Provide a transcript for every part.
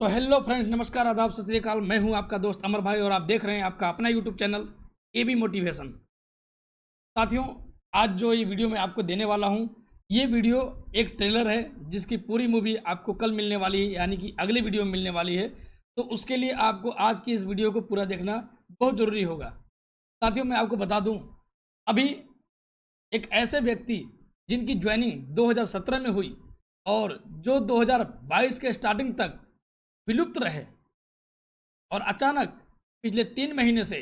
तो hello friends, नमस्कार, आदाब, सत श्री अकाल। मैं हूं आपका दोस्त अमर भाई और आप देख रहे हैं आपका अपना यूट्यूब चैनल एबी मोटिवेशन। साथियों, आज जो ये वीडियो मैं आपको देने वाला हूं, ये वीडियो एक ट्रेलर है जिसकी पूरी मूवी आपको कल मिलने वाली है, यानी कि अगले वीडियो में मिलने वाली है। तो उसके लिए आपको आज की इस वीडियो को पूरा देखना बहुत ज़रूरी होगा। साथियों, मैं आपको बता दूँ, अभी एक ऐसे व्यक्ति जिनकी ज्वाइनिंग 2017 में हुई और जो 2022 के स्टार्टिंग तक विलुप्त रहे, और अचानक पिछले 3 महीने से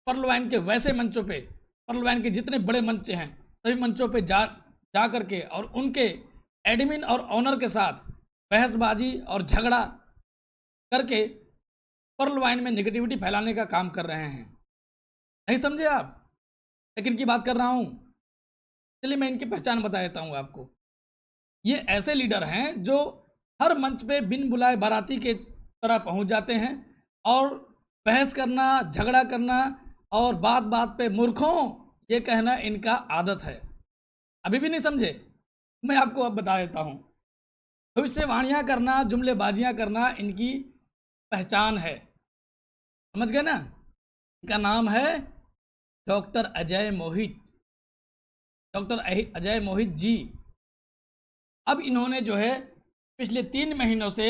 पर्ल वाइन के वैसे मंचों पे, पर्ल वाइन के जितने बड़े मंच हैं सभी मंचों पे जा करके और उनके एडमिन और ऑनर के साथ बहसबाजी और झगड़ा करके पर्ल वाइन में नेगेटिविटी फैलाने का काम कर रहे हैं। नहीं समझे आप? लेकिन की बात कर रहा हूँ, चलिए मैं इनकी पहचान बता देता हूँ आपको। ये ऐसे लीडर हैं जो हर मंच पे बिन बुलाए बाराती के तरह पहुंच जाते हैं और बहस करना, झगड़ा करना और बात बात पे मूर्खों ये कहना इनका आदत है। अभी भी नहीं समझे? मैं आपको अब बता देता हूँ। भविष्यवाणियाँ करना, जुमलेबाजियाँ करना इनकी पहचान है। समझ गए ना? इनका नाम है डॉक्टर अजय मोहित, डॉक्टर अजय मोहित जी। अब इन्होंने जो है पिछले 3 महीनों से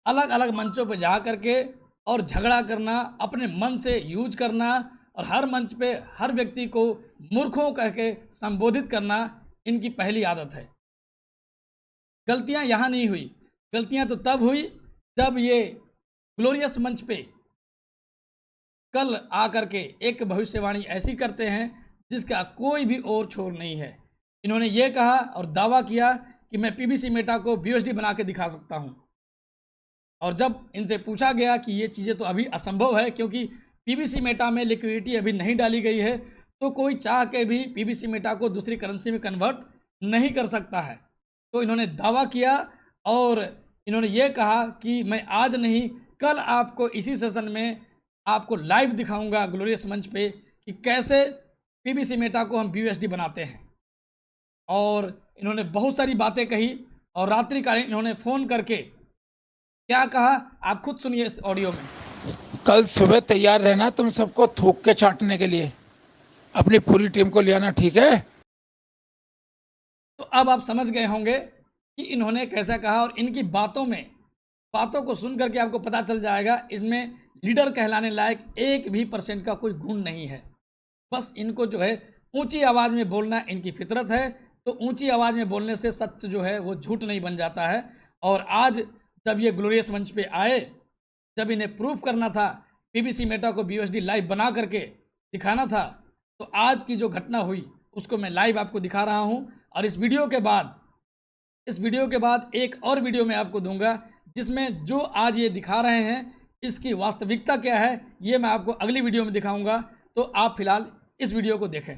अलग अलग मंचों पर जा करके और झगड़ा करना, अपने मन से यूज करना और हर मंच पे हर व्यक्ति को मूर्खों कह के संबोधित करना इनकी पहली आदत है। गलतियां यहाँ नहीं हुई, गलतियां तो तब हुई जब ये ग्लोरियस मंच पे कल आ करके एक भविष्यवाणी ऐसी करते हैं जिसका कोई भी और छोर नहीं है। इन्होंने ये कहा और दावा किया कि मैं पीवीसी मेटा को बीयूएसडी बना के दिखा सकता हूं। और जब इनसे पूछा गया कि ये चीज़ें तो अभी असंभव है क्योंकि पीवीसी मेटा में लिक्विडिटी अभी नहीं डाली गई है, तो कोई चाह के भी पीवीसी मेटा को दूसरी करेंसी में कन्वर्ट नहीं कर सकता है। तो इन्होंने दावा किया और इन्होंने ये कहा कि मैं आज नहीं कल आपको इसी सेशन में आपको लाइव दिखाऊंगा ग्लोरियस मंच पे कि कैसे पीवीसी मेटा को हम बीयूएसडी बनाते हैं। और इन्होंने बहुत सारी बातें कही और रात्रिकालीन इन्होंने फ़ोन करके क्या कहा आप खुद सुनिए इस ऑडियो में। कल सुबह तैयार रहना तुम सबको थूक के छांटने के लिए, अपनी पूरी टीम को ले आना, ठीक है? तो अब आप समझ गए होंगे कि इन्होंने कैसा कहा और इनकी बातों को सुन करके आपको पता चल जाएगा इसमें लीडर कहलाने लायक 1% का कोई गुण नहीं है। बस इनको जो है ऊंची आवाज़ में बोलना इनकी फितरत है। तो ऊंची आवाज़ में बोलने से सच जो है वो झूठ नहीं बन जाता है। और आज जब ये ग्लोरियस मंच पे आए, जब इन्हें प्रूफ करना था, पीवीसी मेटा को बीयूएसडी लाइव बना करके दिखाना था, तो आज की जो घटना हुई उसको मैं लाइव आपको दिखा रहा हूं। और इस वीडियो के बाद एक और वीडियो मैं आपको दूंगा जिसमें जो आज ये दिखा रहे हैं इसकी वास्तविकता क्या है ये मैं आपको अगली वीडियो में दिखाऊंगा। तो आप फिलहाल इस वीडियो को देखें।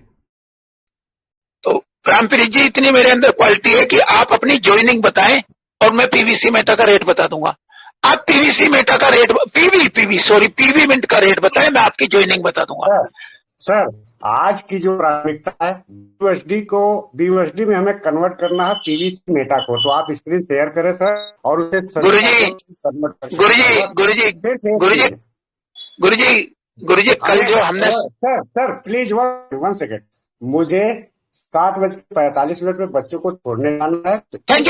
तो रामप्रीत जी, इतनी मेरे अंदर क्वालिटी है कि आप अपनी ज्वाइनिंग बताएं और मैं पीवीसी मेटा का रेट बता दूंगा। आप पीवीसी मेटा का रेट, पीवी मिंट का रेट बताएं, मैं आपकी ज्वाइनिंग बता दूंगा। सर आज की जो प्राथमिकता है बीयूएसडी में हमें कन्वर्ट करना है पीवीसी मेटा को। तो आप स्क्रीन शेयर करें सर और उसे गुरुजी कल जो हमने सर प्लीज 1 सेकेंड, मुझे 7:45 पे बच्चों को छोड़ने जाना है। Thank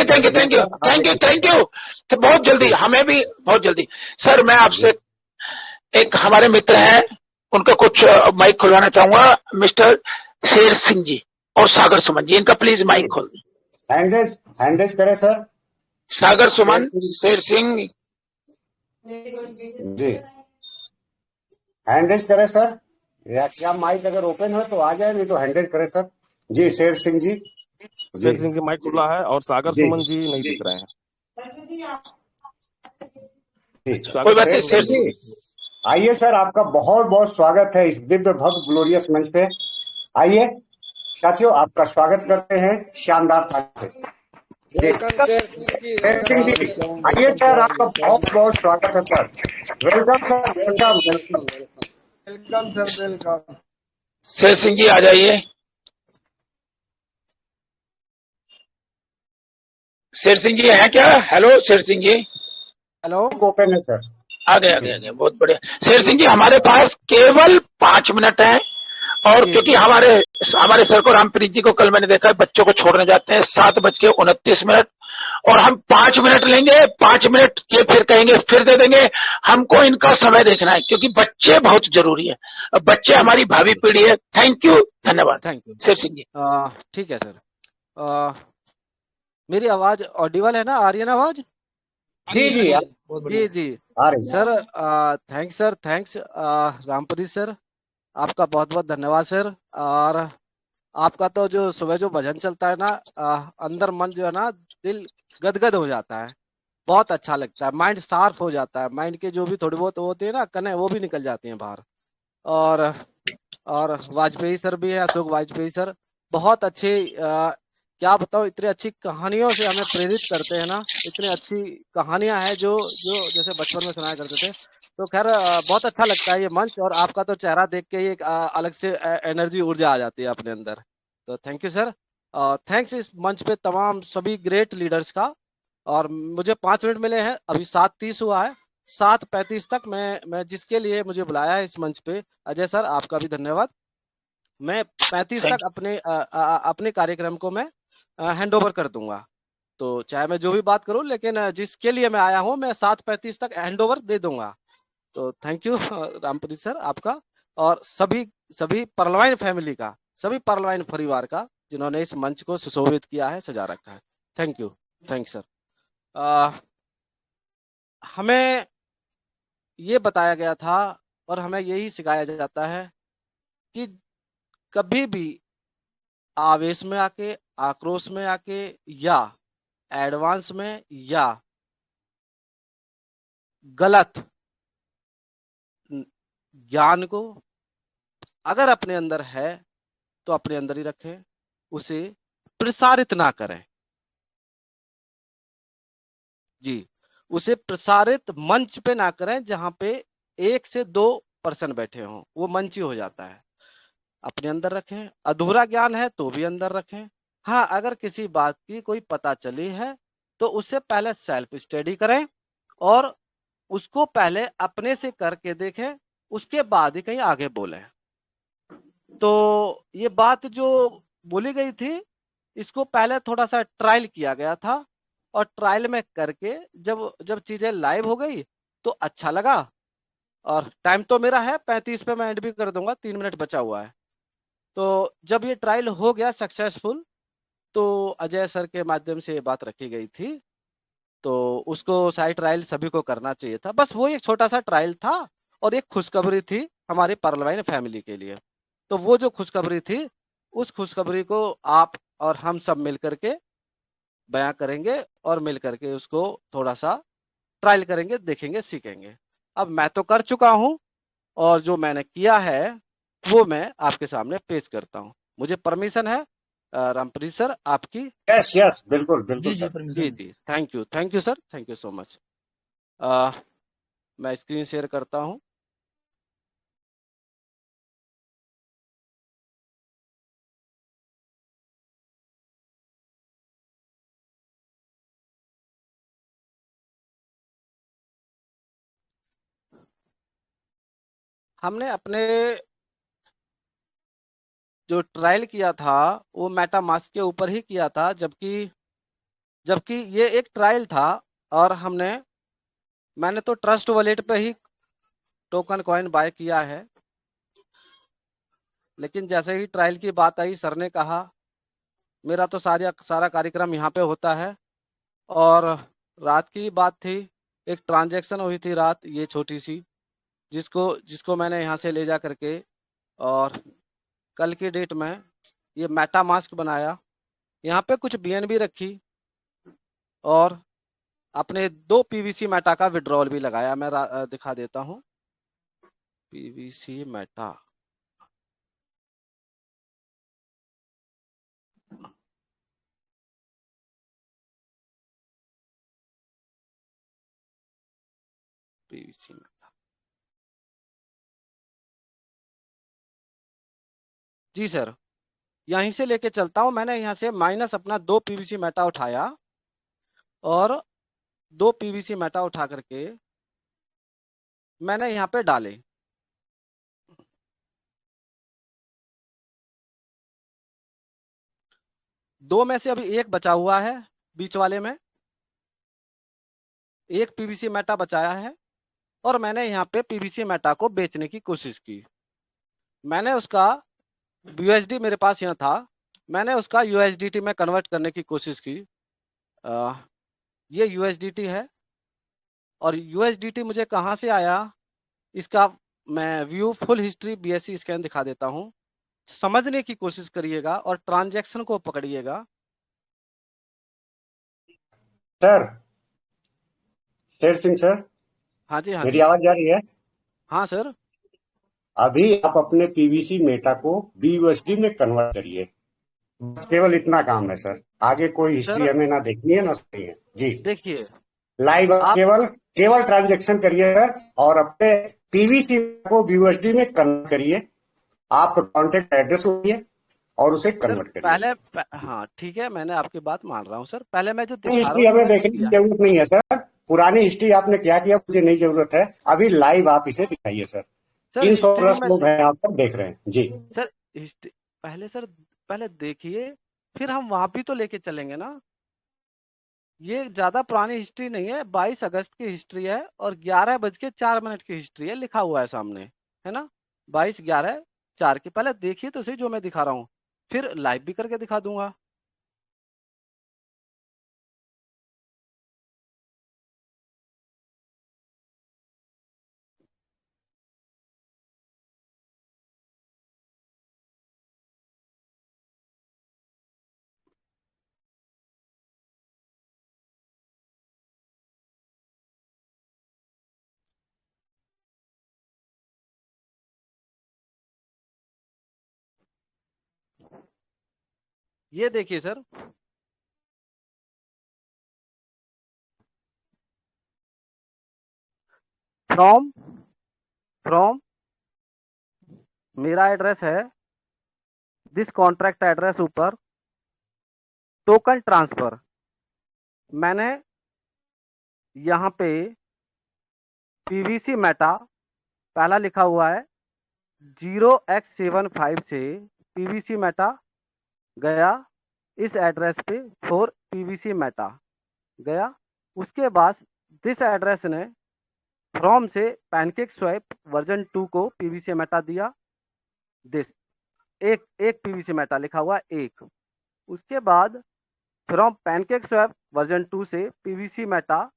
you. तो बहुत जल्दी, हमें भी बहुत जल्दी। सर मैं आपसे एक हमारे मित्र हैं उनका कुछ माइक खुलवाना चाहूंगा, मिस्टर शेर सिंह जी और सागर सुमन जी, इनका प्लीज माइक खोल दें। हैंडेज करें सर। सागर सुमन, शेर सिंह जी हैंडेज करें सर, या क्या माइक अगर ओपन हो तो आ जाए, नहीं तो हैंडेज करें सर। जी शेर सिंह जी, शेर सिंह की माइक खुला है और सागर सुमन जी नहीं दिख रहे हैं। कोई बात नहीं, शेर सिंह आइए सर, आपका बहुत बहुत स्वागत है इस दिव्य भव्य ग्लोरियस मंच पे। आइए साथियों, आपका स्वागत करते हैं शानदार थाली से। शेर सिंह जी आइए सर, आपका बहुत बहुत स्वागत है sir. Welcome sir, welcome sir, welcome. Sher Singh ji आ जाइए। शेर सिंह जी हैं क्या? Hello Sher Singh ji. Hello. Open है सर। आ गए बहुत बढ़िया। शेर सिंह जी, हमारे पास केवल 5 मिनट हैं, और जी क्योंकि जी हमारे सर को, रामप्रीत जी को कल मैंने देखा है, बच्चों को छोड़ने जाते हैं 7:29, और हम 5 मिनट लेंगे, 5 मिनट के फिर कहेंगे फिर दे देंगे। हमको इनका समय देखना है, क्योंकि बच्चे बहुत जरूरी है, बच्चे ठीक हमारी भावी पीढ़ी है। थैंक यू, धन्यवाद थैंक यू। शेर सिंह जी। ठीक है सर। आ, मेरी आवाज ऑडिबल है ना, आ रही है ना आवाज? जी जी बहुत जी बढ़िया। जी आ रही है। Sir, thanks sir, thanks Rampreet sir, आपका बहुत बहुत धन्यवाद सर। और आपका तो जो सुबह जो भजन चलता है ना, अंदर मन जो है ना, दिल गदगद हो जाता है, बहुत अच्छा लगता है, माइंड शार्प हो जाता है, माइंड के जो भी थोड़ी बहुत होते हैं ना कने, वो भी निकल जाती हैं बाहर। और और वाजपेयी सर भी हैं, अशोक वाजपेयी सर, बहुत अच्छे, क्या बताऊं, इतनी अच्छी कहानियों से हमें प्रेरित करते हैं ना, इतनी अच्छी कहानियां हैं जो जो जैसे बचपन में सुनाया करते थे। तो खैर, बहुत अच्छा लगता है ये मंच, और आपका तो चेहरा देख के ही एक अलग से एनर्जी, ऊर्जा आ जाती है अपने अंदर। तो थैंक यू सर। थैंक्स इस मंच पे तमाम सभी ग्रेट लीडर्स का। और मुझे 5 मिनट मिले हैं, अभी 7:30 हुआ है, 7:35 तक मैं जिसके लिए मुझे बुलाया है इस मंच पे, अजय सर आपका भी धन्यवाद। मैं 35 थैंक तक अपने कार्यक्रम को मैं हैंड ओवर कर दूंगा। तो चाहे मैं जो भी बात करूं, लेकिन जिसके लिए मैं आया हूं, मैं 7:35 तक हैंड ओवर दे दूंगा। तो थैंक यू रामप्रीत सर आपका, और सभी सभी परलवाइन फैमिली का, सभी परलवाइन परिवार का, जिन्होंने इस मंच को सुशोभित किया है, सजा रखा है। Thank you. Thanks sir. हमें ये बताया गया था, और हमें यही सिखाया जाता है कि कभी भी आवेश में आके, आक्रोश में आके, या एडवांस में, या गलत ज्ञान को अगर अपने अंदर है तो अपने अंदर ही रखें, उसे प्रसारित ना करें। जी, उसे प्रसारित मंच पे ना करें, जहां पे 1 से 2 पर्सन बैठे हों, वो मंच ही हो जाता है। अपने अंदर रखें, अधूरा ज्ञान है तो भी अंदर रखें। हाँ, अगर किसी बात की कोई पता चली है तो उससे पहले सेल्फ स्टडी करें, और उसको पहले अपने से करके देखें, उसके बाद ही कहीं आगे बोलें। तो ये बात जो बोली गई थी, इसको पहले थोड़ा सा ट्रायल किया गया था, और ट्रायल में करके जब जब चीजें लाइव हो गई तो अच्छा लगा। और टाइम तो मेरा है 35 पे, मैं एंड भी कर दूंगा, 3 मिनट बचा हुआ है। तो जब ये ट्रायल हो गया सक्सेसफुल, तो अजय सर के माध्यम से ये बात रखी गई थी, तो उसको साइड ट्रायल सभी को करना चाहिए था। बस वो एक छोटा सा ट्रायल था, और एक खुशखबरी थी हमारी परलवाइन फैमिली के लिए। तो वो जो खुशखबरी थी, उस खुशखबरी को आप और हम सब मिल करके बयां करेंगे, और मिल करके उसको थोड़ा सा ट्रायल करेंगे, देखेंगे, सीखेंगे। अब मैं तो कर चुका हूं, और जो मैंने किया है वो मैं आपके सामने पेश करता हूं। मुझे परमिशन है रामप्रीत सर आपकी? यस यस, बिल्कुल बिल्कुल जी जी सर। जी परमिशन। जी, thank you sir, thank you so much. मैं स्क्रीन शेयर करता हूं। हमने अपने जो ट्रायल किया था, वो मेटामास्क के ऊपर ही किया था, जबकि जबकि ये एक ट्रायल था, और मैंने तो ट्रस्ट वॉलेट पे ही टोकन कॉइन बाय किया है। लेकिन जैसे ही ट्रायल की बात आई, सर ने कहा मेरा तो सारा कार्यक्रम यहाँ पे होता है। और रात की बात थी, एक ट्रांजैक्शन हुई थी रात, ये छोटी सी, जिसको जिसको मैंने यहाँ से ले जा करके, और कल की डेट में ये मेटा मास्क बनाया, यहाँ पे कुछ बीएनबी रखी, और अपने 2 पीवीसी मेटा का विड्रॉल भी लगाया। मैं दिखा देता हूँ। पीवीसी मेटा, पीवीसी मेटा, जी सर, यहीं से लेके चलता हूँ। मैंने यहाँ से माइनस अपना 2 पीवीसी मेटा उठाया, और 2 पीवीसी मेटा उठा करके मैंने यहाँ पे डाले। दो में से अभी एक बचा हुआ है, बीच वाले में एक पीवीसी मेटा बचाया है, और मैंने यहाँ पे पीवीसी मेटा को बेचने की कोशिश की। मैंने उसका यूएसडी मेरे पास यहाँ था, मैंने उसका यूएसडीटी में कन्वर्ट करने की कोशिश की। ये यूएसडीटी है, और यूएसडीटी मुझे कहाँ से आया इसका मैं view full history BSc scan दिखा देता हूँ। समझने की कोशिश करिएगा और ट्रांजैक्शन को पकड़िएगा। सर, शेर सिंह सर, हाँ जी, हाँ मेरी जी, आवाज जा रही है? हाँ सर। अभी आप अपने पीवीसी मेटा को बीयूएसडी में कन्वर्ट करिए, बस केवल इतना काम है सर। आगे कोई हिस्ट्री सर हमें ना देखनी है ना सुननी है जी। देखिए, लाइव आप केवल केवल ट्रांजैक्शन करिए सर, और अपने पीवीसी को बीयूएसडी में कन्वर्ट करिए। आप कॉन्टेक्ट एड्रेस होइए और उसे सर कन्वर्ट करिए। हाँ ठीक है, मैंने आपकी बात मान रहा हूँ सर। पहले मैं जो दिखा रहा हिस्ट्री हूँ हमें मैंने देखने की किया। जरूरत नहीं है सर। पुरानी हिस्ट्री आपने क्या किया मुझे नहीं जरूरत है, अभी लाइव आप इसे दिखाइए सर। सर 300 हिस्ट्री प्लस में लोग हैं, आप सब देख रहे हैं जी। सर हिस्ट्री पहले देखिए, फिर हम वहां भी तो लेके चलेंगे ना। ये ज्यादा पुरानी हिस्ट्री नहीं है, 22 अगस्त की हिस्ट्री है और 11:04 की हिस्ट्री है, लिखा हुआ है सामने, है ना। 22:11:04 की। पहले देखिए तो सही जो मैं दिखा रहा हूँ, फिर लाइव भी करके दिखा दूंगा। ये देखिए सर, फ्रॉम फ्रॉम मेरा एड्रेस है, दिस कॉन्ट्रैक्ट एड्रेस ऊपर, टोकन ट्रांसफर। मैंने यहाँ पे पीवीसी मेटा पहला लिखा हुआ है 0x75 से पीवीसी मेटा गया इस एड्रेस पे फॉर पीवीसी मेटा गया। उसके बाद दिस एड्रेस ने फ्रॉम से पैनकेक स्वैप वर्जन 2 को पीवीसी मेटा दिया। दिस एक पीवीसी मेटा लिखा हुआ एक। उसके बाद फ्रॉम पैनकेक स्वैप वर्जन 2 से पीवीसी मेटा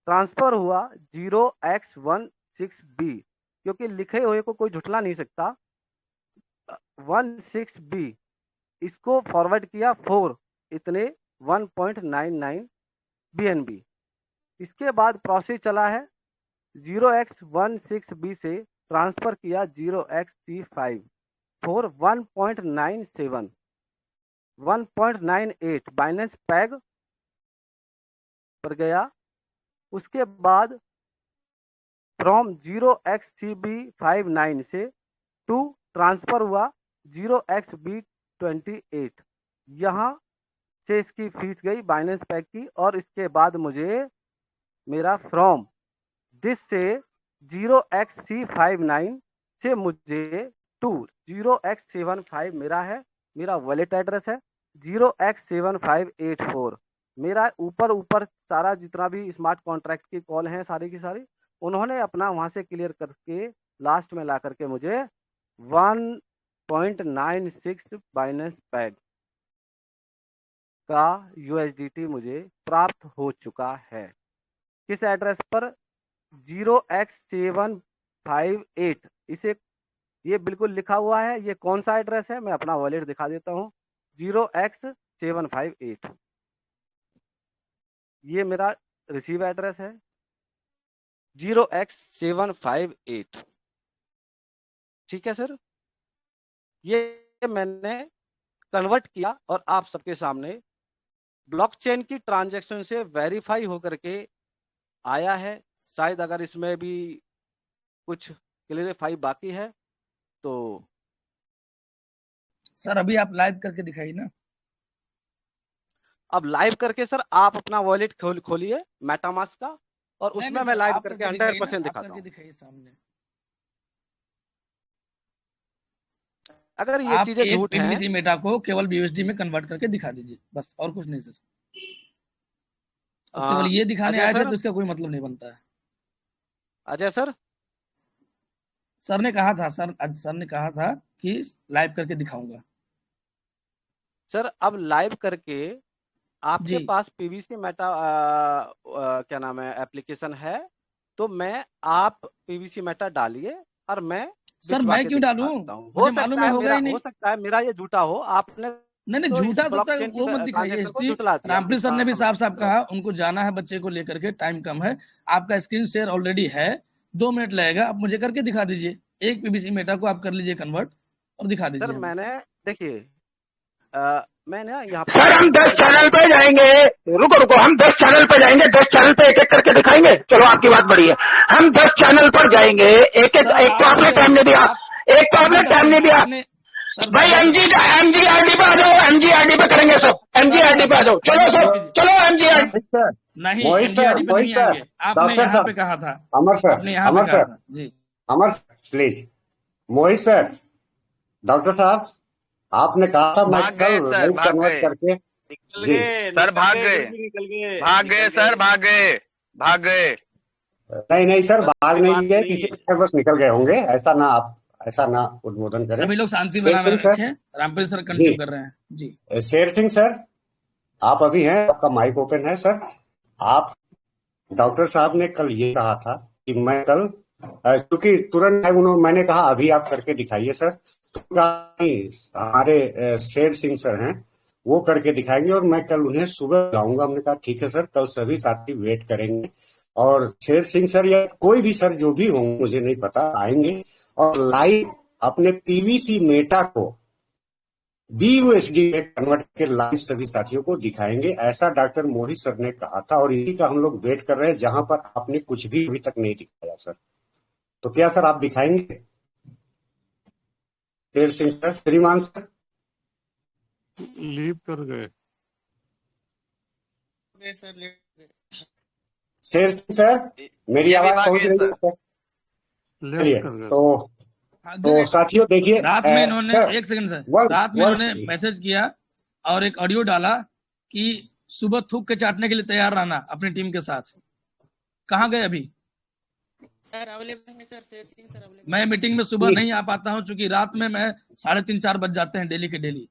ट्रांसफर हुआ 0x16B, क्योंकि लिखे हुए को कोई झुठला नहीं सकता। 16B इसको फॉरवर्ड किया 4 इतने 1.99 BNB। इसके बाद प्रोसेस चला है 0x16B से ट्रांसफर किया 0xC5 फॉर 1.97 1.98 बाइनेंस पैग पर गया। उसके बाद फ्रॉम 0xCB59 से 2 ट्रांसफर हुआ 0xB28। यहाँ से इसकी फीस गई बाइनेंस पैक की, और इसके बाद मुझे मेरा फ्रॉम दिस से 0xC59 से मुझे 2 0x75 मेरा है, मेरा वॉलेट एड्रेस है 0x7584। मेरा ऊपर सारा जितना भी स्मार्ट कॉन्ट्रैक्ट की कॉल है सारी की सारी, उन्होंने अपना वहां से क्लियर करके लास्ट में ला करके मुझे 1.96 बाइनेंस पैग का यूएसडीटी मुझे प्राप्त हो चुका है। किस एड्रेस पर? 0x758 इसे ये बिल्कुल लिखा हुआ है। ये कौन सा एड्रेस है मैं अपना वॉलेट दिखा देता हूँ। 0x758 ये मेरा रिसीव एड्रेस है 0x758। ठीक है सर, ये मैंने कन्वर्ट किया और आप सबके सामने ब्लॉकचेन की ट्रांजैक्शन से वेरीफाई होकर के आया है। शायद अगर इसमें भी कुछ क्लियरिफाई बाकी है तो सर अभी आप लाइव करके दिखाइए ना। अब लाइव करके सर आप अपना वॉलेट खोलिए मेटामास्क का, और नहीं, उसमें नहीं मैं सर, लाइव आप करके करके दिखाइए 100% ना, आप दिखाता करके हूँ। दिखाइए सामने। अगर ये आप चीजें एक झूठ हैं, पीवीसी मेटा को केवल बीयूएसडी में कन्वर्ट करके दिखा दीजिए, बस, और कुछ नहीं सर। अब केवल ये दिखाने अजय आए थे सर, तो इसका कोई मतलब नहीं बनता है। अजय सर, सर ने कहा था, सर ने कहा था कि लाइव करके दिखाऊंगा। सर अब लाइव करके आपके जी पास पीवीसी मेटा क्या नाम है एप्लीकेशन है, तो मैं आप पीवीसी मेटा डालिए और मैं सर, बिठवा मैं के क्यों डालूं? दिखाता हूँ। मुझे मालूम है होगा ही हो नहीं। सकता है मेरा ये झूठा हो, आपने नहीं नहीं, तो इस झूठा सच्चा ब्लॉकचेन की वो मत दिखाइए ट्रांजैक्शन को हिस्ट्री। झुठला दिया रामप्रीत इस सर ने भी मामले साफ साफ में। कहा उनको जाना है बच्चे को लेकर के, टाइम कम है। आपका स्क्रीन शेयर ऑलरेडी है, 2 मिनट लगेगा, आप मुझे करके दिखा दीजिए। एक पीवीसी मेटा को आप कर लीजिए कन्वर्ट और दिखा सर दीजिए हमें। मैंने देखिए मैंने यहाँ पे सर हम 10 चैनल पे जाएंगे, रुको रुको, हम 10 चैनल पे जाएंगे, 10 चैनल पे एक एक करके दिखाएंगे। चलो आपकी बात बड़ी है, हम 10 चैनल पर जाएंगे, एक एक। सर एक तो आप आपने मुझे टाइम नहीं दिया, एक तो आपने सबर टाइम करिए, नहीं दिया आपने सर भाई। सबर एमजीआरडी पे आ जाओ, एमजीआरडी पे करेंगे सब, एमजीआरडी पे आ जाओ, चलो सब, चलो एमजीआरडी। मोहित सर, नहीं, मोहित सर, एमजीआरडी पे मोहित नहीं सर, आएंगे। आपने डॉक्टर यहाँ पे साहब, कहा था, अमर सर, आपने यहाँ पे अमर कहा सर, था जी। Amar sir please. Mohit sir, doctor साहब, आपने कहा था मैं भाग कल गए सर, लाइव भाग कन्वर्ट गए, करके निकल जी गए सर, भाग गए, भाग गए सर, भाग गए, भाग गए। नहीं सर, बस भाग की नहीं बात गए, नहीं किसी है। के बस निकल गए होंगे, ऐसा ना आप ऐसा ना उद्बोधन करें। सभी लोग शांति शेर बनाए सिंह सर, रखें। रामप्रीत सर जी कंटिन्यू कर रहे हैं जी। शेर सिंह सर, आप अभी हैं, आपका माइक ओपन है सर। आप, डॉक्टर साहब ने कल ये कहा था कि मैं कल, क्योंकि तुरंत उन्होंने, मैंने कहा अभी आप करके दिखाइए सर, तो कहा नहीं, हमारे शेर सिंह सर हैं, वो करके दिखाएंगे और मैं कल उन्हें सुबह लाऊंगा। हमने कहा ठीक है सर, कल सभी साथी वेट करेंगे और शेर सिंह सर या कोई भी सर जो भी होंगे मुझे नहीं पता, आएंगे और लाइव अपने पीवीसी मेटा को बीयूएसडी में कन्वर्ट के लाइव सभी साथियों को दिखाएंगे, ऐसा डॉक्टर मोहित सर ने कहा था और इसी का हम लोग वेट कर रहे हैं, जहां पर आपने कुछ भी अभी तक नहीं दिखाया सर। तो क्या सर आप दिखाएंगे? शेर सिंह सर, श्रीमान सर, लीव कर गए। शेर सिंह सर, मेरी ये भी आवाज भागे पहुंच रही है सर। सर? चलिए, लेफ्ट कर गए। तो साथियों देखिए, रात में इन्होंने सर, एक सेकंड सर, वन- रात में वन- इन्होंने मैसेज किया और एक ऑडियो डाला कि सुबह थूक के चाटने के लिए तैयार रहना अपनी टीम के साथ। कहाँ गए अभी? मैं मीटिंग में सुबह नहीं आ पाता हूँ क्योंकि रात में मैं 3:30-4 बज जाते हैं डेली के डेली।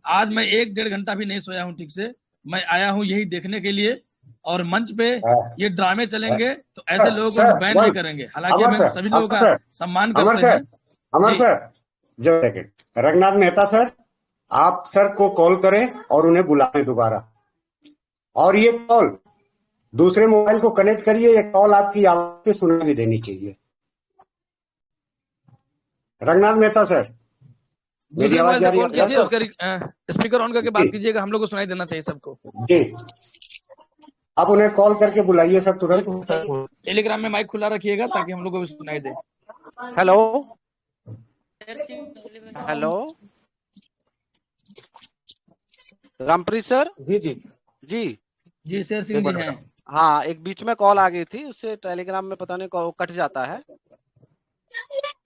आज मैं 1-1.5 घंटा भी नहीं सोया हूँ ठीक से। मैं आया हूँ यही देखने के लिए, और मंच पे ये ड्रामे चलेंगे तो ऐसे लोगों को हम बैन नहीं करेंगे। हालांकि अमर हम सर, सभी लोगों अमर का सर, सम्मान अमर करते सर, हैं। अमर जी। सर, जब सेकेंड, रघुनाथ मेहता सर, आप सर को कॉल करें और उन्हें बुलाएं दोबारा, और ये कॉल दूसरे मोबाइल को कनेक्ट करिए, ये कॉल आपकी आवाज पे सुनाई देनी चाहिए। रघुनाथ मेहता सर, मेरी दूसरे आवाज मोबाइल जा से रही कॉल है कीजिए, उसका स्पीकर ऑन करके बात कीजिएगा, हम लोग को सुनाई देना चाहिए सबको। जी, आप उन्हें कॉल करके बुलाइए सर तुरंत। टेलीग्राम में माइक खुला रखिएगा ताकि हम लोग को भी सुनाई दे। हेलो हेलो, रामप्रीत सर जी जी जी। जी शेर सिंह जी हैं। हाँ, एक बीच में कॉल आ गई थी, उससे टेलीग्राम में पता नहीं कट जाता है,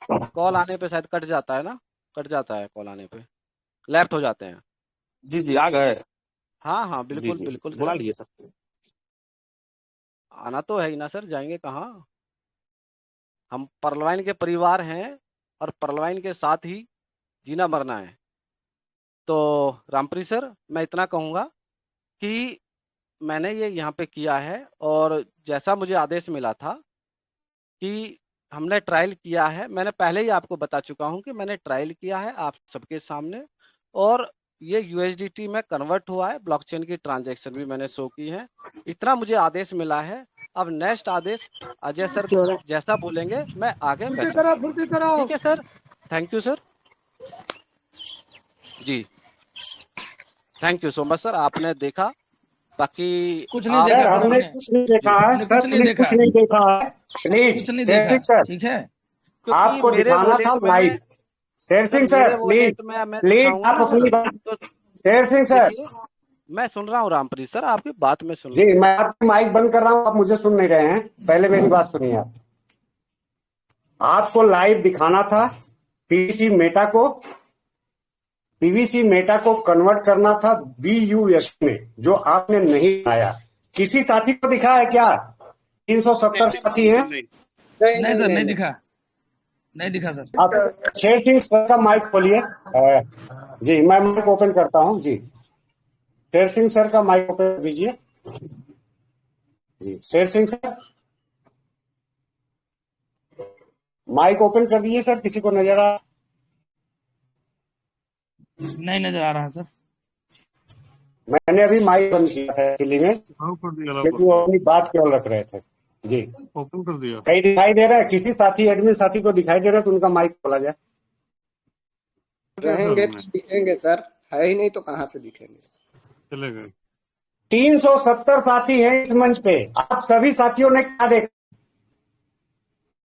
कॉल आने पे शायद कट जाता है ना, कट जाता है कॉल आने पे, लेफ्ट हो जाते हैं। जी जी आ गए। हाँ जी बिल्कुल जी बिल्कुल बुला सर, लिए सर। आना तो है ही ना सर, जाएंगे कहाँ। हम परलवाइन के परिवार हैं और परलवाइन के साथ ही जीना मरना है। तो रामप्रीत सर, मैं इतना कहूँगा कि मैंने ये यहाँ पे किया है, और जैसा मुझे आदेश मिला था कि हमने ट्रायल किया है, मैंने पहले ही आपको बता चुका हूँ कि मैंने ट्रायल किया है आप सबके सामने, और ये यूएसडीटी में कन्वर्ट हुआ है, ब्लॉकचेन की ट्रांजैक्शन भी मैंने शो की है। इतना मुझे आदेश मिला है। अब नेक्स्ट आदेश अजय सर जैसा बोलेंगे मैं आगे ठीक है सर। Thank you sir. जी thank you so much sir, आपने देखा, बाकी कुछ नहीं देखा सर, सर, हमने कुछ नहीं देखा है हमने सर, कुछ नहीं हमने कुछ नहीं देखा है, प्लीज कुछ नहीं शेर देखा, सिंह सर, ठीक है। क्योंकि आपको मेरे दिखाना था वॉलेट में लाइव। शेर सिंह मेरे सर, प्लीज वॉलेट में मैं प्लीज दिखाऊंगा आप ना अपनी सर, बात, तो शेर सिंह सर, देखिए मैं सुन रहा हूँ रामप्रीत सर, आपकी बात में सुन रहा जी, मैं आपकी माइक बंद कर रहा हूं, आप मुझे सुन नहीं रहे हैं। पहले मेरी बात सुनिए। आप आपको लाइव दिखाना था पीवीसी मेटा को कन्वर्ट करना था BUS में, जो आपने नहीं दिखाया। किसी साथी को दिखा है क्या? 370 साथी हैं। नहीं सर, नहीं दिखा, नहीं दिखा सर। आप शेर सिंह सर का माइक खोलिए। जी, मैं माइक ओपन करता हूं। जी, शेर सिंह सर का माइक ओपन कर दीजिए। जी, Sher Singh sir mic open कर दीजिए सर। किसी को नजर आ? नहीं नजर आ रहा सर। मैंने अभी माइक बंद किया है एक्चुअली में, क्योंकि वो अपनी बात केवल रख रहे थे। जी, ओपन कर दिया। कहीं दिखाई दे रहा है? किसी साथी एडमिन साथी को दिखाई दे रहा है तो उनका माइक खोला जाए। रहेंगे तो दिखेंगे सर, है ही नहीं तो कहाँ से दिखेंगे। चले गए। 370 साथी हैं इस मंच पे। आप सभी साथियों ने क्या देखा?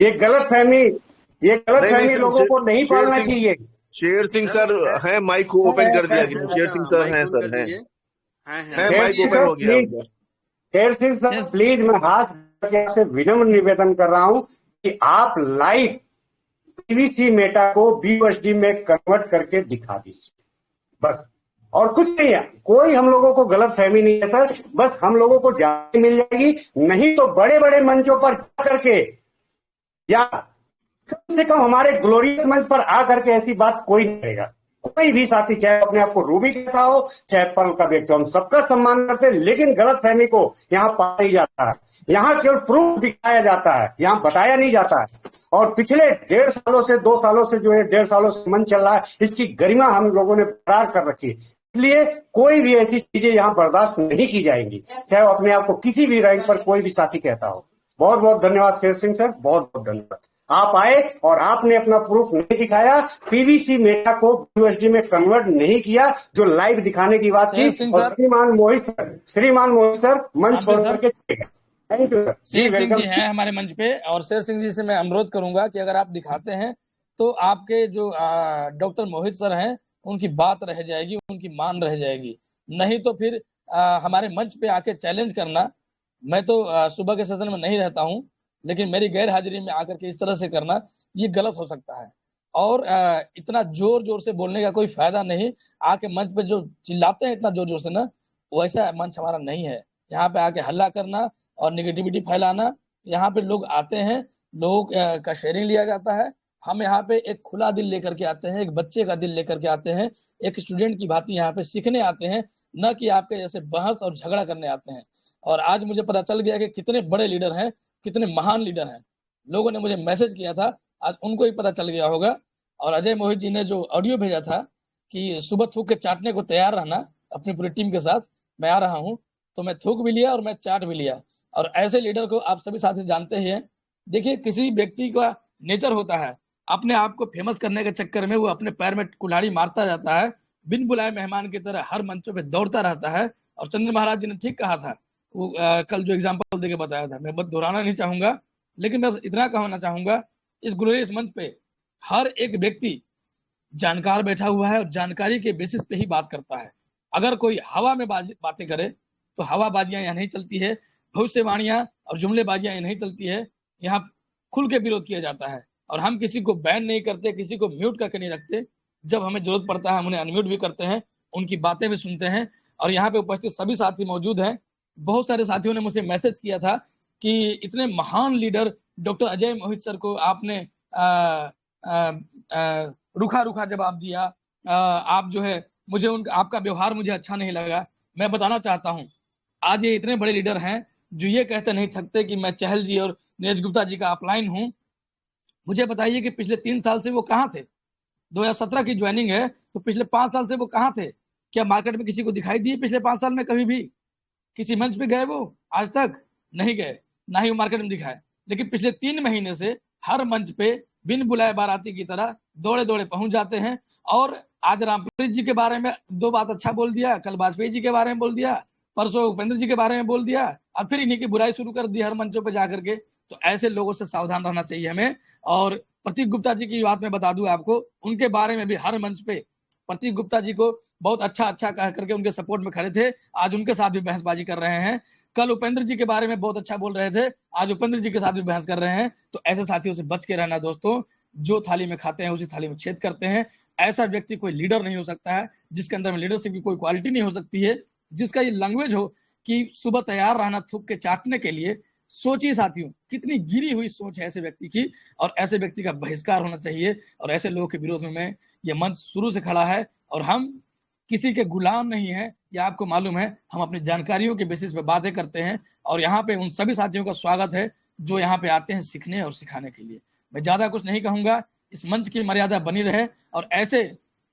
ये गलत फहमी लोगों को नहीं पालना चाहिए। शेर सिंह सर है, माइक को ओपन कर दिया गया। शेर सिंह सर हैं सर, हैं माइक ओपन हो गया। शेर सिंह सर प्लीज, मैं हाथ करके आपसे विनम्र निवेदन कर रहा हूं कि आप लाइव पीवीसी मेटा को BUSD में कन्वर्ट करके दिखा दीजिए, बस। और कुछ नहीं है, कोई हम लोगों को गलत फहमी नहीं है सर। बस हम लोगों को जानकारी मिल जाएगी, नहीं तो बड़े बड़े मंचों पर जाकर के या कम से कम हमारे ग्लोरियस मंच पर आकर के ऐसी बात कोई नहीं करेगा। कोई भी साथी, चाहे अपने आप को रूबी कहता हो, चाहे पर्ल का व्यक्ति, हम सबका सम्मान करते हैं, लेकिन गलत फहमी को यहाँ पाया नहीं जाता है। यहाँ केवल प्रूफ दिखाया जाता है, यहाँ बताया नहीं जाता है। और पिछले 1.5 सालों से 2 सालों से जो है 1.5 सालों से मंच चल रहा है, इसकी गरिमा हम लोगों ने बरकरार कर रखी है। इसलिए कोई भी ऐसी चीजें यहाँ बर्दाश्त नहीं की जाएंगी, चाहे वो अपने आप को किसी भी रैंक पर कोई भी साथी कहता हो। बहुत बहुत धन्यवाद शेर सिंह सर, बहुत बहुत धन्यवाद। आप आए और आपने अपना प्रूफ नहीं दिखाया, पीवीसी मेटा को BUSD में कन्वर्ट नहीं किया, जो लाइव दिखाने की बात थी। और श्रीमान मोहित सर मंच छोड़ करके thank you sir. Sher Singh ji हैं हमारे मंच पे, और शेर सिंह जी से मैं अनुरोध करूंगा कि अगर आप दिखाते हैं तो आपके जो डॉक्टर मोहित सर हैं उनकी बात रह जाएगी, उनकी मान रह जाएगी। नहीं तो फिर हमारे मंच पे आके चैलेंज करना, मैं तो सुबह के सेशन में नहीं रहता हूं, लेकिन मेरी गैर हाजिरी में आकर के इस तरह से करना, ये गलत हो सकता है। और इतना जोर जोर से बोलने का कोई फायदा नहीं। आके मंच पे जो चिल्लाते हैं इतना जोर जोर से ना, वैसा मंच हमारा नहीं है। यहाँ पे आके हल्ला करना और निगेटिविटी फैलाना, यहाँ पे लोग आते हैं, लोगों का शेयरिंग लिया जाता है। हम यहाँ पे एक खुला दिल लेकर के आते हैं, एक बच्चे का दिल लेकर के आते हैं, एक स्टूडेंट की भांति यहाँ पे सीखने आते हैं, न कि आपके जैसे बहस और झगड़ा करने आते हैं। और आज मुझे पता चल गया कि कितने बड़े लीडर हैं, कितने महान लीडर हैं। लोगों ने मुझे मैसेज किया था, आज उनको ही पता चल गया होगा। और अजय मोहित जी ने जो ऑडियो भेजा था कि सुबह थूक के चाटने को तैयार रहना अपनी पूरी टीम के साथ, मैं आ रहा हूँ, तो मैं थूक भी लिया और मैं चाट भी लिया। और ऐसे लीडर को आप सभी साथी जानते ही हैं। देखिए, किसी व्यक्ति का नेचर होता है, अपने आप को फेमस करने के चक्कर में वो अपने पैर में कुल्हाड़ी मारता जाता है, बिन बुलाए मेहमान की तरह हर मंचों पे दौड़ता रहता है। और चंद्र महाराज जी ने ठीक कहा था, वो कल जो एग्जाम्पल देके बताया था, मैं बस दोहराना नहीं चाहूंगा, लेकिन मैं इतना कहना चाहूंगा, इस ग्लोरियस मंच पे हर एक व्यक्ति जानकार बैठा हुआ है और जानकारी के बेसिस पे ही बात करता है। अगर कोई हवा में बातें करे तो हवाबाजियां यहाँ नहीं चलती है, भविष्यवाणियां और जुमलेबाजियां नहीं चलती है। यहाँ खुल के विरोध किया जाता है और हम किसी को बैन नहीं करते, किसी को म्यूट करके नहीं रखते। जब हमें जरूरत पड़ता है हम उन्हें अनम्यूट भी करते हैं, उनकी बातें भी सुनते हैं। और यहाँ पे उपस्थित सभी साथी मौजूद हैं। बहुत सारे साथियों ने मुझे मैसेज किया था कि इतने महान लीडर डॉक्टर अजय मोहित सर को आपने रुखा रुखा जवाब दिया, आप जो है मुझे आपका व्यवहार मुझे अच्छा नहीं लगा। मैं बताना चाहता हूँ, आज ये इतने बड़े लीडर हैं जो ये कहते नहीं थकते कि मैं चहल जी और नीरज गुप्ता जी का अपलाइन हूँ। मुझे बताइए कि पिछले 3 साल से वो कहाँ थे? 2017 की ज्वाइनिंग है, तो पिछले 5 साल से वो कहाँ थे? क्या मार्केट में किसी को दिखाई दिए पिछले 5 साल में? कभी भी किसी मंच पे गए? वो आज तक नहीं गए, ना ही वो मार्केट में दिखाए। लेकिन पिछले 3 महीने से हर मंच पे बिन बुलाए बाराती की तरह दौड़े दौड़े पहुंच जाते हैं। और आज रामप्रीत जी के बारे में 2 बात अच्छा बोल दिया, कल वाजपेयी जी के बारे में बोल दिया, परसों उपेंद्र जी के बारे में बोल दिया, और फिर इन्हीं की बुराई शुरू कर दी हर मंचों पे जाकर के। तो ऐसे लोगों से सावधान रहना चाहिए हमें। और प्रतीक गुप्ता जी की बात मैं बता दूं आपको, उनके बारे में भी हर मंच पे प्रतीक गुप्ता जी को बहुत अच्छा अच्छा कह करके उनके सपोर्ट में खड़े थे, आज उनके साथ भी बहसबाजी कर रहे हैं। कल उपेंद्र जी के बारे में बहुत अच्छा बोल रहे थे, आज उपेंद्र जी के साथ भी बहस कर रहे हैं। तो ऐसे साथियों से बच के रहना दोस्तों, जो थाली में खाते हैं उसी थाली में छेद करते हैं। ऐसा व्यक्ति कोई लीडर नहीं हो सकता है, जिसके अंदर में लीडरशिप की कोई क्वालिटी नहीं हो सकती है, जिसका ये लैंग्वेज हो कि सुबह तैयार रहना थूक के चाटने के लिए। सोचिए साथियों, कितनी गिरी हुई सोच है ऐसे व्यक्ति की, और ऐसे व्यक्ति का बहिष्कार होना चाहिए। और ऐसे लोगों के विरोध में ये मंच शुरू से खड़ा है, और हम किसी के गुलाम नहीं है, ये आपको मालूम है। हम अपनी जानकारियों के बेसिस पे बातें करते हैं, और यहाँ पे उन सभी साथियों का स्वागत है जो यहाँ पे आते हैं सीखने और सिखाने के लिए। मैं ज्यादा कुछ नहीं कहूंगा, इस मंच की मर्यादा बनी रहे, और ऐसे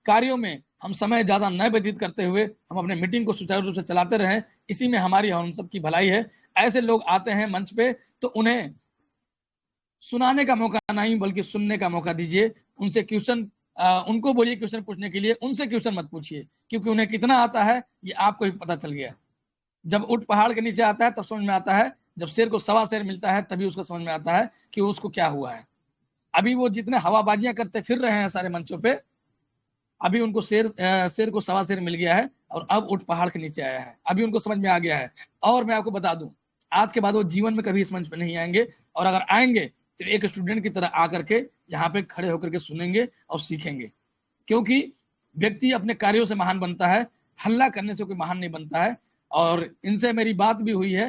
कार्यों में हम समय ज्यादा न व्यतीत करते हुए हम अपने मीटिंग को सुचारू रूप से चलाते रहें। इसी में हमारी और हम सबकी भलाई है। ऐसे लोग आते हैं मंच पे तो उन्हें सुनाने का मौका नहीं बल्कि सुनने का मौका दीजिए। उनसे क्वेश्चन उनको बोलिए क्वेश्चन पूछने के लिए, उनसे क्वेश्चन मत पूछिए, क्योंकि उन्हें कितना आता है ये आपको भी पता चल गया। जब ऊंट पहाड़ के नीचे आता है तब समझ में आता है, जब शेर को सवा शेर मिलता है तभी उसको समझ में आता है कि उसको क्या हुआ है। अभी वो जितने हवाबाजियां करते फिर रहे हैं सारे मंचों पे, अभी उनको शेर को सवा शेर मिल गया है, और अब ऊंट पहाड़ के नीचे आया है, अभी उनको समझ में आ गया है। और मैं आपको बता दूं, आज के बाद वो जीवन में कभी इस मंच पे नहीं आएंगे, और अगर आएंगे तो एक स्टूडेंट की तरह आकर के यहाँ पे खड़े होकर के सुनेंगे और सीखेंगे। क्योंकि व्यक्ति अपने कार्यों से महान बनता है, हल्ला करने से कोई महान नहीं बनता है। और इनसे मेरी बात भी हुई है,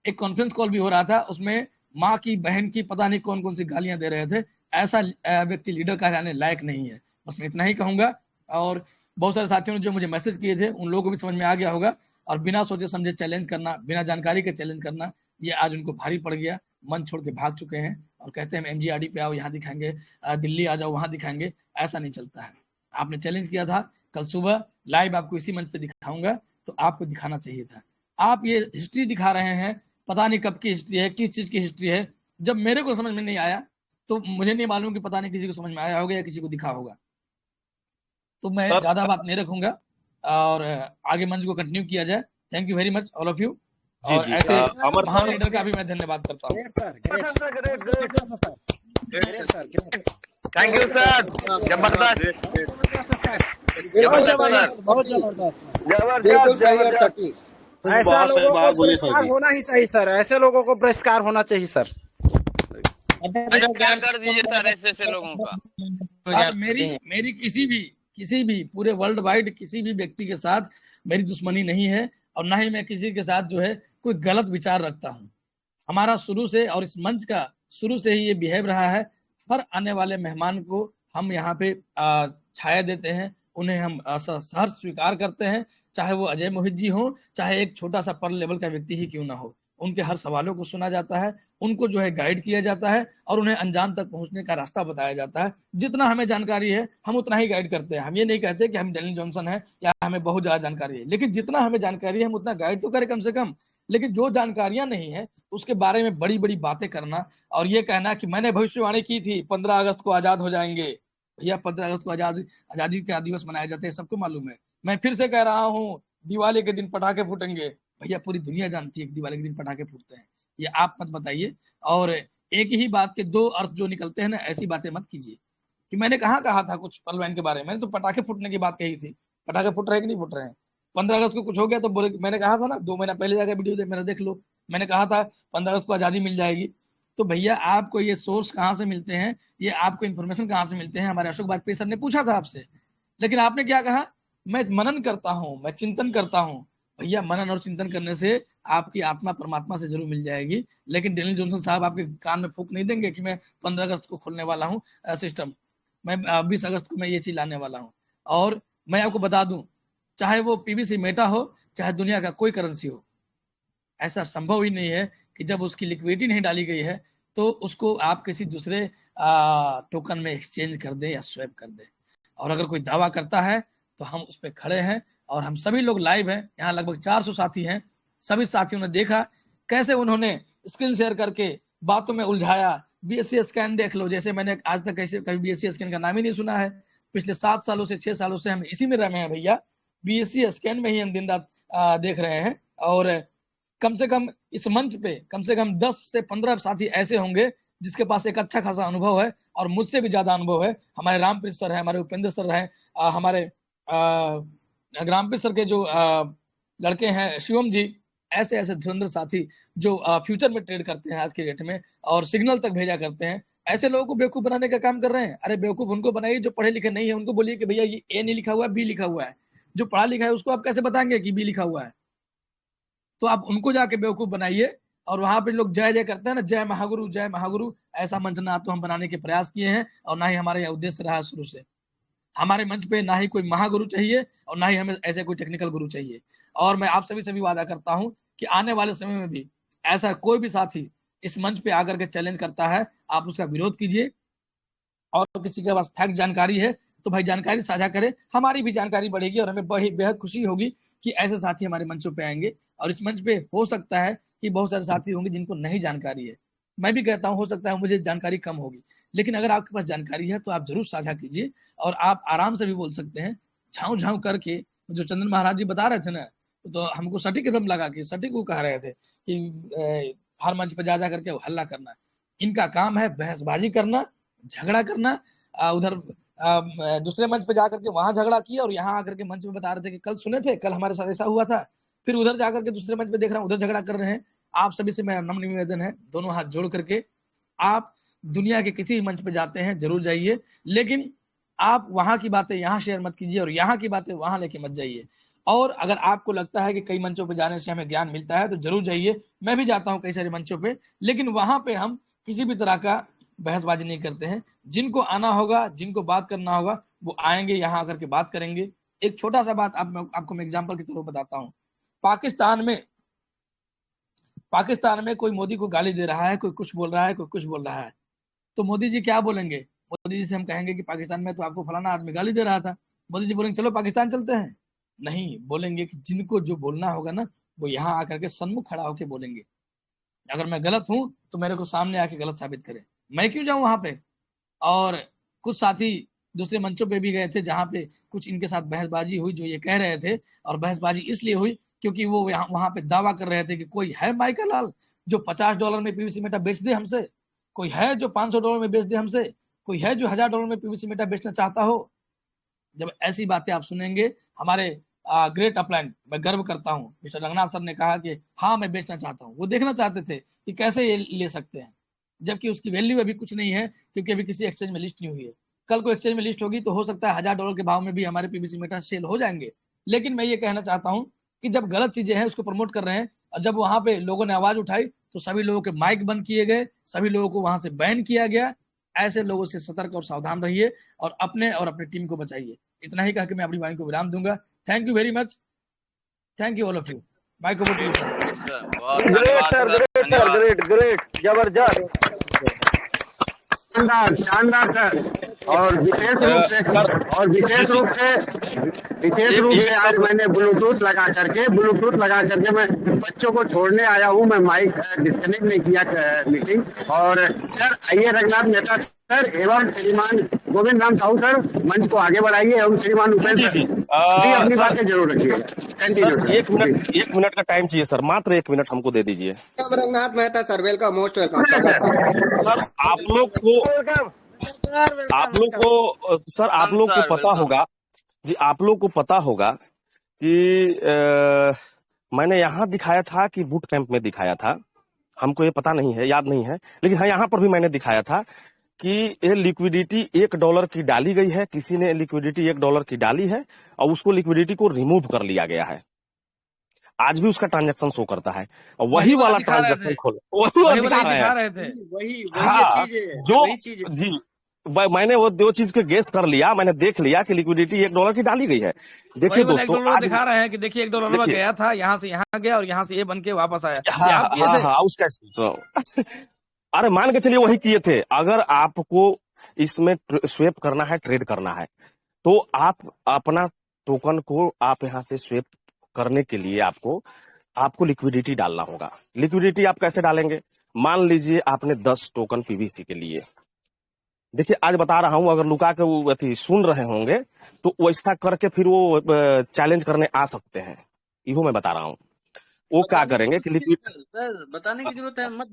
एक कॉन्फ्रेंस कॉल भी हो रहा था, उसमें माँ की बहन की पता नहीं कौन कौन सी गालियां दे रहे थे। ऐसा व्यक्ति लीडर कहलाने लायक नहीं है। बस मैं इतना ही कहूंगा। और बहुत सारे साथियों ने जो मुझे मैसेज किए थे उन लोगों को भी समझ में आ गया होगा, और बिना सोचे समझे चैलेंज करना, बिना जानकारी के चैलेंज करना, ये आज उनको भारी पड़ गया। मन छोड़ के भाग चुके हैं और कहते हैं MGRD पे आओ, यहाँ दिखाएंगे, दिल्ली आ जाओ, वहां दिखाएंगे। ऐसा नहीं चलता है। आपने चैलेंज किया था, कल सुबह लाइव आपको इसी मंच पे दिखाऊंगा, तो आपको दिखाना चाहिए था। आप ये हिस्ट्री दिखा रहे हैं, पता नहीं कब की हिस्ट्री है, किस चीज की हिस्ट्री है। जब मेरे को समझ में नहीं आया तो मुझे नहीं मालूम कि पता नहीं किसी को समझ में आया होगा या किसी को दिखा होगा। तो मैं ज्यादा बात नहीं रखूंगा और आगे मंच को कंटिन्यू किया जाए। Thank you very much all of you. और ऐसे महान लीडर का भी मैं धन्यवाद करता हूँ। थैंक यू सर, जबरदस्त बहुत जबरदस्त। ऐसा लोगों को पुरस्कार होना ही चाहिए सर, ऐसे लोगों को पुरस्कार होना चाहिए सर। क्या कर दीजिए सर ऐसे लोगों का। मेरी किसी भी पूरे वर्ल्ड वाइड किसी भी व्यक्ति के साथ मेरी दुश्मनी नहीं है, और ना ही मैं किसी के साथ जो है कोई गलत विचार रखता हूँ। हमारा शुरू से और इस मंच का शुरू से ही ये बिहेव रहा है। हर आने वाले मेहमान को हम यहाँ पे छाया देते हैं, उन्हें हम सहर्ष स्वीकार करते हैं, चाहे वो अजय मोहित जी हो, चाहे एक छोटा सा पर लेवल का व्यक्ति ही क्यों ना हो। उनके हर सवालों को सुना जाता है, उनको जो है गाइड किया जाता है, और उन्हें अंजाम तक पहुंचने का रास्ता बताया जाता है। जितना हमें जानकारी है हम उतना ही गाइड करते हैं। हम ये नहीं कहते कि हम डेनियल जॉनसन है या हमें बहुत ज्यादा जानकारी है, लेकिन जितना हमें जानकारी है हम उतना गाइड तो करें कम से कम। लेकिन जो जानकारियां नहीं है उसके बारे में बड़ी बड़ी बातें करना और ये कहना कि मैंने भविष्यवाणी की थी 15 अगस्त को आजाद हो जाएंगे। भैया 15 अगस्त को आजादी का दिवस मनाए जाते हैं, सबको मालूम है। मैं फिर से कह रहा हूँ, दिवाली के दिन पटाखे फूटेंगे। भैया पूरी दुनिया जानती है कि दिवाली के दिन पटाखे फूटते हैं, ये आप मत बताइए। और एक ही बात के दो अर्थ जो निकलते हैं ना, ऐसी बातें मत कीजिए कि मैंने कहा था कुछ पलवैन के बारे में। मैंने तो पटाखे फूटने की बात कही थी। पटाखे फूट रहे कि नहीं फूट रहे हैं? 15 अगस्त को कुछ हो गया तो बोले, मैंने कहा था ना 2 महीना पहले जाकर वीडियो मेरा देख लो, मैंने कहा था 15 अगस्त को आज़ादी मिल जाएगी। तो भैया आपको ये सोर्स कहाँ से मिलते हैं, ये आपको इन्फॉर्मेशन कहाँ से मिलते हैं? हमारे अशोक वाजपेयी सर ने पूछा था आपसे, लेकिन आपने क्या कहा? मैं मनन करता हूँ, मैं चिंतन करता हूँ। भैया मनन और चिंतन करने से आपकी आत्मा परमात्मा से जरूर मिल जाएगी, लेकिन डेनियल जॉनसन साहब आपके कान में फूंक नहीं देंगे कि मैं 15 अगस्त को खोलने वाला हूँ सिस्टम, मैं 20 अगस्त को मैं ये चीज लाने वाला हूँ। और मैं आपको बता दूं, चाहे वो PVC मेटा हो, चाहे दुनिया का कोई करेंसी हो, ऐसा संभव ही नहीं है कि जब उसकी लिक्विडिटी नहीं डाली गई है तो उसको आप किसी दूसरे टोकन में एक्सचेंज कर दें या स्वैप कर दें। और अगर कोई दावा करता है तो हम उस पर खड़े हैं, और हम सभी लोग लाइव हैं, यहाँ लगभग 400 साथी हैं। सभी साथियों ने देखा कैसे उन्होंने स्क्रीन शेयर करके बातों में उलझाया। BSc स्कैन देख लो, जैसे मैंने आज तक कैसे कभी BSc स्कैन का नाम ही नहीं सुना है। पिछले 7 सालों से 6 सालों से हम इसी में रहे हैं भैया, BSc स्कैन में ही हम दिन रात देख रहे हैं। और कम से कम इस मंच पे कम से कम 10 से 15 साथी ऐसे होंगे जिसके पास एक अच्छा खासा अनुभव है, और मुझसे भी ज्यादा अनुभव है। हमारे रामप्रीत सर है, हमारे उपेंद्र सर है, हमारे ग्रामपी सर के जो लड़के हैं शिवम जी, ऐसे ऐसे धुरंधर साथी जो फ्यूचर में ट्रेड करते हैं आज के डेट में और सिग्नल तक भेजा करते हैं, ऐसे लोगों को बेवकूफ बनाने का काम कर रहे हैं। अरे बेवकूफ उनको बनाइए जो पढ़े लिखे नहीं है, उनको बोलिए कि भैया ये ए नहीं लिखा हुआ है, बी लिखा हुआ है। जो पढ़ा लिखा है उसको आप कैसे बताएंगे कि बी लिखा हुआ है? तो आप उनको जाके बेवकूफ बनाइए। और वहां पे लोग जय जय करते हैं ना, जय महागुरु जय महागुरु, ऐसा मंच ना तो हम बनाने के प्रयास किए हैं और ना ही हमारा यह उद्देश्य रहा शुरू से। हमारे मंच पे ना ही कोई महागुरु चाहिए और ना ही हमें ऐसे कोई टेक्निकल गुरु चाहिए। और मैं आप सभी से भी वादा करता हूं कि आने वाले समय में भी ऐसा कोई भी साथी इस मंच पे आकर के चैलेंज करता है, आप उसका विरोध कीजिए। और किसी के पास फैक्ट जानकारी है तो भाई जानकारी साझा करें, हमारी भी जानकारी बढ़ेगी और हमें बेहद खुशी होगी कि ऐसे साथी हमारे मंचों पे आएंगे। और इस मंच पे हो सकता है कि बहुत सारे साथी होंगे जिनको नहीं जानकारी है, मैं भी कहता हूँ हो सकता है मुझे जानकारी कम होगी, लेकिन अगर आपके पास जानकारी है तो आप जरूर साझा कीजिए। और आप आराम से भी बोल सकते हैं, झाँव झाँव करके। जो चंदन महाराज जी बता रहे थे ना, तो हमको सटीक एकदम लगा कि सटीक वो कह रहे थे कि हर मंच पे जा जा करके हल्ला करना। इनका काम है बहसबाजी करना, झगड़ा करना। उधर दूसरे मंच पे जाकर के वहां झगड़ा किया और यहाँ आकर के मंच में बता रहे थे कि कल सुने थे, कल हमारे साथ ऐसा हुआ था। फिर उधर जाकर के दूसरे मंच पे देख रहा हूँ उधर झगड़ा कर रहे हैं। आप सभी से मेरा नम्र निवेदन है, दोनों हाथ जोड़ करके आप दुनिया के किसी मंच पे जाते हैं जरूर जाइए, लेकिन आप वहां की बातें यहाँ शेयर मत कीजिए और यहाँ की बातें वहां लेके मत जाइए। और अगर आपको लगता है कि कई मंचों पे जाने से हमें ज्ञान मिलता है तो जरूर जाइए। मैं भी जाता हूँ कई सारे मंचों पे, लेकिन वहां पे हम किसी भी तरह का बहसबाजी नहीं करते हैं। जिनको आना होगा, जिनको बात करना होगा, वो आएंगे, यहाँ आकर के बात करेंगे। एक छोटा सा बात आपको मैं एग्जाम्पल की तरह बताता हूँ। पाकिस्तान में कोई मोदी को गाली दे रहा है, कोई कुछ बोल रहा है, कोई कुछ बोल रहा है, तो मोदी जी क्या बोलेंगे? मोदी जी से हम कहेंगे कि पाकिस्तान में तो आपको फलाना आदमी गाली दे रहा था, मोदी जी बोलेंगे चलो पाकिस्तान चलते हैं? नहीं, बोलेंगे कि जिनको जो बोलना होगा ना वो यहाँ आकर के सन्मुख खड़ा होकर बोलेंगे। अगर मैं गलत हूं तो मेरे को सामने आके गलत साबित करे, मैं क्यों जाऊं वहां पे? और कुछ साथी दूसरे मंचों पे भी गए थे जहां पे कुछ इनके साथ बहसबाजी हुई, जो ये कह रहे थे। और बहसबाजी इसलिए हुई क्योंकि वो वहां पे दावा कर रहे थे कि कोई है माइकल लाल जो $50 में पीवीसी मीटर बेच दे हमसे, कोई है जो $500 में बेच दे हमसे, कोई है जो $1000 में पीवीसी मीटर बेचना चाहता हो। जब ऐसी बातें आप सुनेंगे, हमारे ग्रेट अपलाइन, मैं गर्व करता हूं, मिस्टर रंगनाथ सर ने कहा कि हाँ मैं बेचना चाहता हूं। वो देखना चाहते थे कि कैसे ये ले सकते हैं, जबकि उसकी वैल्यू अभी कुछ नहीं है क्योंकि अभी किसी एक्सचेंज में लिस्ट नहीं हुई है। कल को एक्सचेंज में लिस्ट होगी तो हो सकता है $1000 के भाव में भी हमारे पीवीसी मीटर सेल हो जाएंगे। लेकिन मैं ये कहना चाहता हूँ कि जब गलत चीजें हैं उसको प्रमोट कर रहे हैं और जब वहां पे लोगों ने आवाज उठाई तो सभी लोगों के माइक बंद किए गए, सभी लोगों को वहां से बैन किया गया। ऐसे लोगों से सतर्क और सावधान रहिए और अपनी टीम को बचाइए। इतना ही कह के मैं अपनी वाणी को विराम दूंगा। Thank you very much, thank you all of you. Mic over to you sir. Great जबरदस्त, शानदार सर। और विशेष रूप से आज मैंने ब्लूटूथ लगा करके मैं बच्चों को छोड़ने आया हूँ। मैं माइक डिस्कनेक्ट नहीं किया मीटिंग। और सर आइए रघुनाथ मेहता सर एवं श्रीमान गोविंद राम साहू सर मंच को आगे बढ़ाइए एवं श्रीमान उपेंद्र जी अपनी बातें जरूर रखिएगा। एक मिनट का टाइम चाहिए सर, मात्र 1 मिनट हमको दे दीजिए। Raghunath Mehta sir, welcome, most welcome sir. आप लोग को पता होगा जी, आप लोग को पता होगा कि मैंने यहाँ दिखाया था कि बूट कैंप में दिखाया था, हमको ये पता नहीं है, याद नहीं है, लेकिन हाँ यहाँ पर भी मैंने दिखाया था कि ये लिक्विडिटी $1 की डाली गई है। किसी ने लिक्विडिटी $1 की डाली है और उसको लिक्विडिटी को रिमूव कर लिया गया है। आज भी उसका ट्रांजैक्शन शो करता है और वही वाला ट्रांजैक्शन खोलो, वही दिखा रहे थे। हाँ, जो जी मैंने वो 2 चीज के गेस कर लिया, मैंने देख लिया कि लिक्विडिटी $1 की डाली गई है। देखिए दोस्तों, आज दिखा रहे हैं कि देखिए $1 गया था, यहाँ से यहाँ गया और यहाँ से ये बन के वापस आया। हाँ, उसका अरे मान के चलिए वही किए थे। अगर आपको इसमें स्वेप करना है, ट्रेड करना है, तो आप अपना टोकन को आप यहाँ से स्वेप करने के लिए आपको लिक्विडिटी डालना होगा। लिक्विडिटी आप कैसे डालेंगे? मान लीजिए आपने 10 टोकन पीवीसी के लिए, देखिए आज बता रहा हूं, अगर लुका के वो सुन रहे होंगे तो वैसा करके फिर वो चैलेंज करने आ सकते हैं। इहो मैं बता रहा हूं। वो क्या करेंगे कि लिक्विड सर बताने की जरूरत है, मत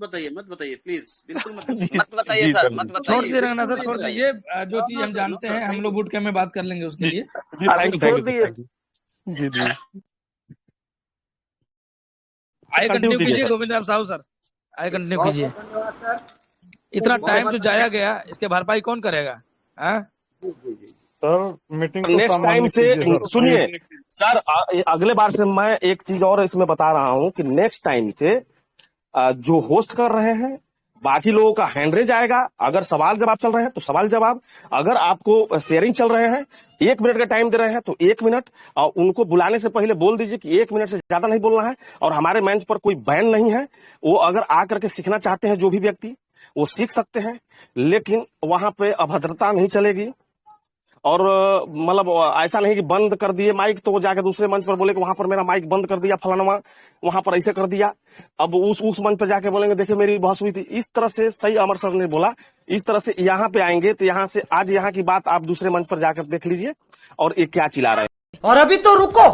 बताइए प्लीज, बिल्कुल मत मत बताइए सर, मत छोड़ बताइए। दीजिए रंगना सर, छोड़ दीजिए। जो चीज हम जानते हैं हम लोग बूट कैंप में बात कर लेंगे उसके लिए। जी जी आगे कंटिन्यू कंटिन्यू कीजिए कीजिए सर। गोविंद राम साहू सर, आगे कंटिन्यू बहुत कीजिए। बहुत धन्यवाद सर। इतना बहुत टाइम बहुत जो जाया गया इसके भरपाई कौन करेगा? हाँ जी जी जी। सर मीटिंग को नेक्स्ट टाइम सामान्य से कीजिए सर। सुनिए सर, अगले बार से मैं एक चीज और इसमें बता रहा हूं कि नेक्स्ट टाइम से जो होस्ट कर रहे हैं बाकी लोगों का हैंड रेज आएगा। अगर सवाल जवाब चल रहे हैं तो सवाल जवाब, अगर आपको शेयरिंग चल रहे हैं 1 मिनट का टाइम दे रहे हैं तो 1 मिनट, और उनको बुलाने से पहले बोल दीजिए कि 1 मिनट से ज्यादा नहीं बोलना है। और हमारे मंच पर कोई बैन नहीं है, वो अगर आकर के सीखना चाहते हैं जो भी व्यक्ति वो सीख सकते हैं, लेकिन वहां पे अभद्रता नहीं चलेगी। और मतलब ऐसा नहीं कि बंद कर दिए माइक तो वो जाके दूसरे मंच पर बोले कि वहां पर मेरा माइक बंद कर दिया फलाना, वहां पर ऐसे कर दिया। अब उस मंच पर जाके बोलेंगे देखिए मेरी बहस हुई थी। इस तरह से सही अमर सर ने बोला, इस तरह से यहाँ पे आएंगे तो यहाँ से आज यहाँ की बात आप दूसरे मंच पर जाकर देख लीजिए और ये क्या चिल्ला रहे हैं। और अभी तो रुको,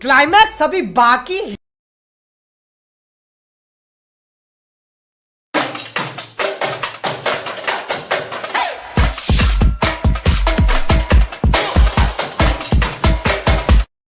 क्लाइमैक्स अभी बाकी